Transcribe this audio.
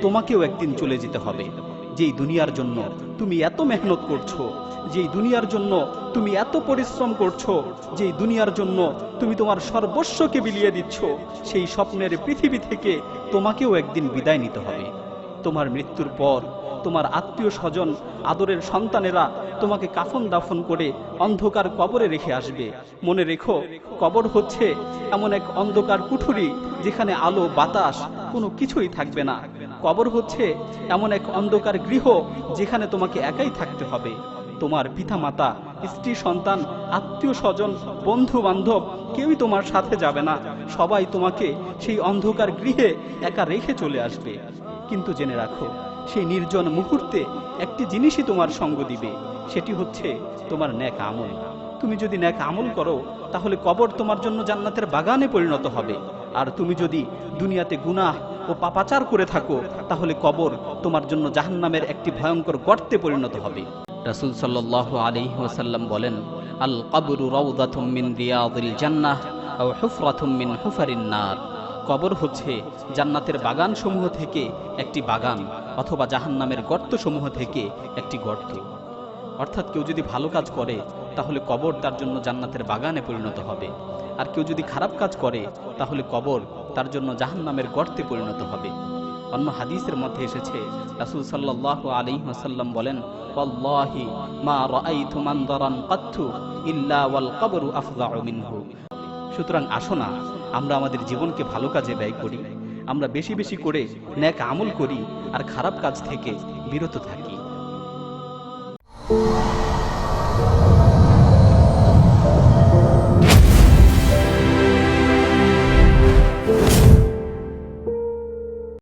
তোমাকেও একদিন চলে যেতে হবে। যেই দুনিয়ার জন্য তুমি এত মেহনত করছো, যেই দুনিয়ার জন্য তুমি এত পরিশ্রম করছো, যেই দুনিয়ার জন্য তুমি তোমার সর্বস্বকে বিলিয়ে দিচ্ছ, সেই স্বপ্নের পৃথিবী থেকে তোমাকেও একদিন বিদায় নিতে হবে। তোমার মৃত্যুর পর তোমার আত্মীয় স্বজন, আদরের সন্তানেরা তোমাকে কাফন দাফন করে অন্ধকার কবরে রেখে আসবে। মনে রেখো, কবর হচ্ছে এমন এক অন্ধকার কুঠুরি যেখানে আলো বাতাস কোনো কিছুই থাকবে না। কবর হচ্ছে এমন এক অন্ধকার গৃহ যেখানে তোমাকে একাই থাকতে হবে। তোমার পিতামাতা, স্ত্রী, সন্তান, আত্মীয় স্বজন, বন্ধু বান্ধব কেউই তোমার সাথে যাবে না। সবাই তোমাকে সেই অন্ধকার গৃহে একা রেখে চলে আসবে। কিন্তু জেনে রাখো, সেই নির্জন মুহূর্তে একটি জিনিসই তোমার সঙ্গ দিবে, সেটি হচ্ছে তোমার নেক আমল। তুমি যদি নেক আমল করো তাহলে কবর তোমার জন্য জান্নাতের বাগানে পরিণত হবে। আর তুমি যদি দুনিয়াতে গুনাহ ও পাপাচার করে থাকো তাহলে কবর তোমার জন্য জাহান্নামের একটি ভয়ঙ্কর গর্তে পরিণত হবে। রাসূল সাল্লাল্লাহু আলাইহি ওয়াসাল্লাম বলেন, আল কবরু রাউদাতুম মিন রিয়াদিল জান্নাহ আও হুফরাতুম মিন হুফারিন নার। কবর হচ্ছে জান্নাতের বাগান সমূহ থেকে একটি বাগান, অথবা জাহান্নামের গর্ত সমূহ থেকে একটি গর্ত। অর্থাৎ কেউ যদি ভালো কাজ করে তাহলে কবর তার জন্য জান্নাতের বাগানে পরিণত হবে, আর কেউ যদি খারাপ কাজ করে তাহলে কবর তার জন্য জাহান্নামের গর্তে পরিণত হবে। অন্য হাদিসের মধ্যে এসেছে, রাসূল সাল্লাল্লাহু আলাইহি ওয়াসাল্লাম বলেন, ওয়াল্লাহি মা রাআইতু মানদারান কাত্তু ইল্লা ওয়াল কবরু আফযাউ মিনহু। সুতরাং আসো না, আমরা আমাদের জীবনকে ভালো কাজে ব্যয় করি, আমরা বেশি বেশি করে নেক আমল করি আর খারাপ কাজ থেকে বিরত থাকি।